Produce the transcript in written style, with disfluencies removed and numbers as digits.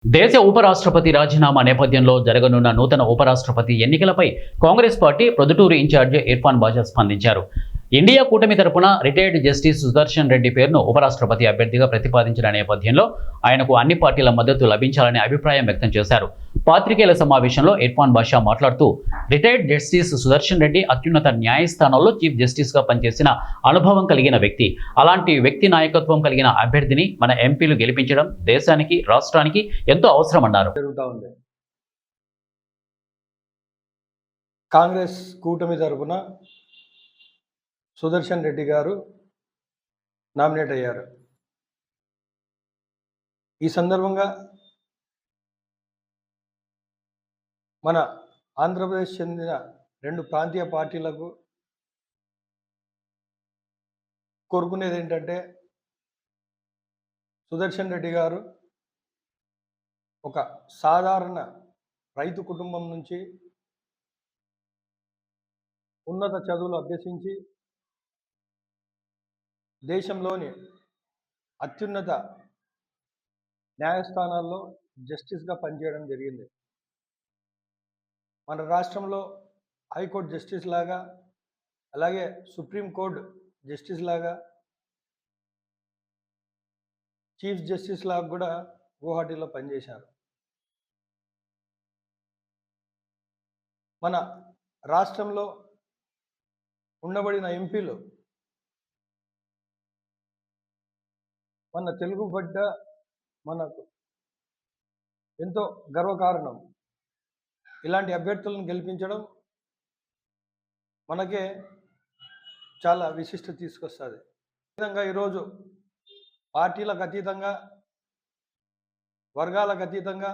దేశ ఉపరాష్ట్రపతి రాజీనామా నేపథ్యంలో జరగనున్న నూతన ఉపరాష్ట్రపతి ఎన్నికలపై కాంగ్రెస్ పార్టీ ప్రొద్దుటూరు ఇన్ఛార్జ్ ఇర్ఫాన్ బాషా స్పందించారు. ఇండియా కూటమి తరపున రిటైర్డ్ జస్టిస్ సుదర్శన్ రెడ్డి పేరును ఉపరాష్ట్రపతి అభ్యర్థిగా ప్రతిపాదించిన నేపథ్యంలో ఆయనకు అన్ని పార్టీల మద్దతు లభించాలనే అభిప్రాయం వ్యక్తం చేశారు. పాత్రికేయుల సమావేశంలో ఇర్ఫాన్ బాషా మాట్లాడుతూ రిటైర్డ్ జస్టిస్ సుదర్శన్ రెడ్డి అత్యున్నత న్యాయస్థానంలో చీఫ్ జస్టిస్గా పనిచేసిన అనుభవం కలిగిన వ్యక్తి. అలాంటి వ్యక్తి నాయకత్వం కలిగిన అభ్యర్థిని మన ఎంపీలు గెలిపించడం దేశానికి, రాష్ట్రానికి ఎంతో అవసరమన్నారు. కాంగ్రెస్ కూటమి తరపున సుదర్శన్ రెడ్డి గారు నామినేట్ అయ్యారు. ఈ సందర్భంగా మన ఆంధ్రప్రదేశ్ చెందిన 2 ప్రాంతీయ పార్టీలకు కోరుకునేది ఏంటంటే, సుదర్శన్ రెడ్డి గారు ఒక సాధారణ రైతు కుటుంబం నుంచి ఉన్నత చదువులు అభ్యసించి దేశంలోని అత్యున్నత న్యాయస్థానాల్లో జస్టిస్గా పనిచేయడం జరిగింది. మన రాష్ట్రంలో హైకోర్టు జస్టిస్ లాగా, అలాగే సుప్రీంకోర్టు జస్టిస్ లాగా, చీఫ్ జస్టిస్ లాగా కూడా గువాహటిలో పనిచేశారు. మన రాష్ట్రంలో ఉండబడిన ఎంపీలు మన తెలుగు గడ్డ మనకు ఎంతో గర్వకారణం. ఇలాంటి అభ్యర్థులను గెలిపించడం మనకే చాలా విశిష్టత తీసుకొస్తుంది. విధంగా ఈరోజు పార్టీలకు అతీతంగా, వర్గాలకు అతీతంగా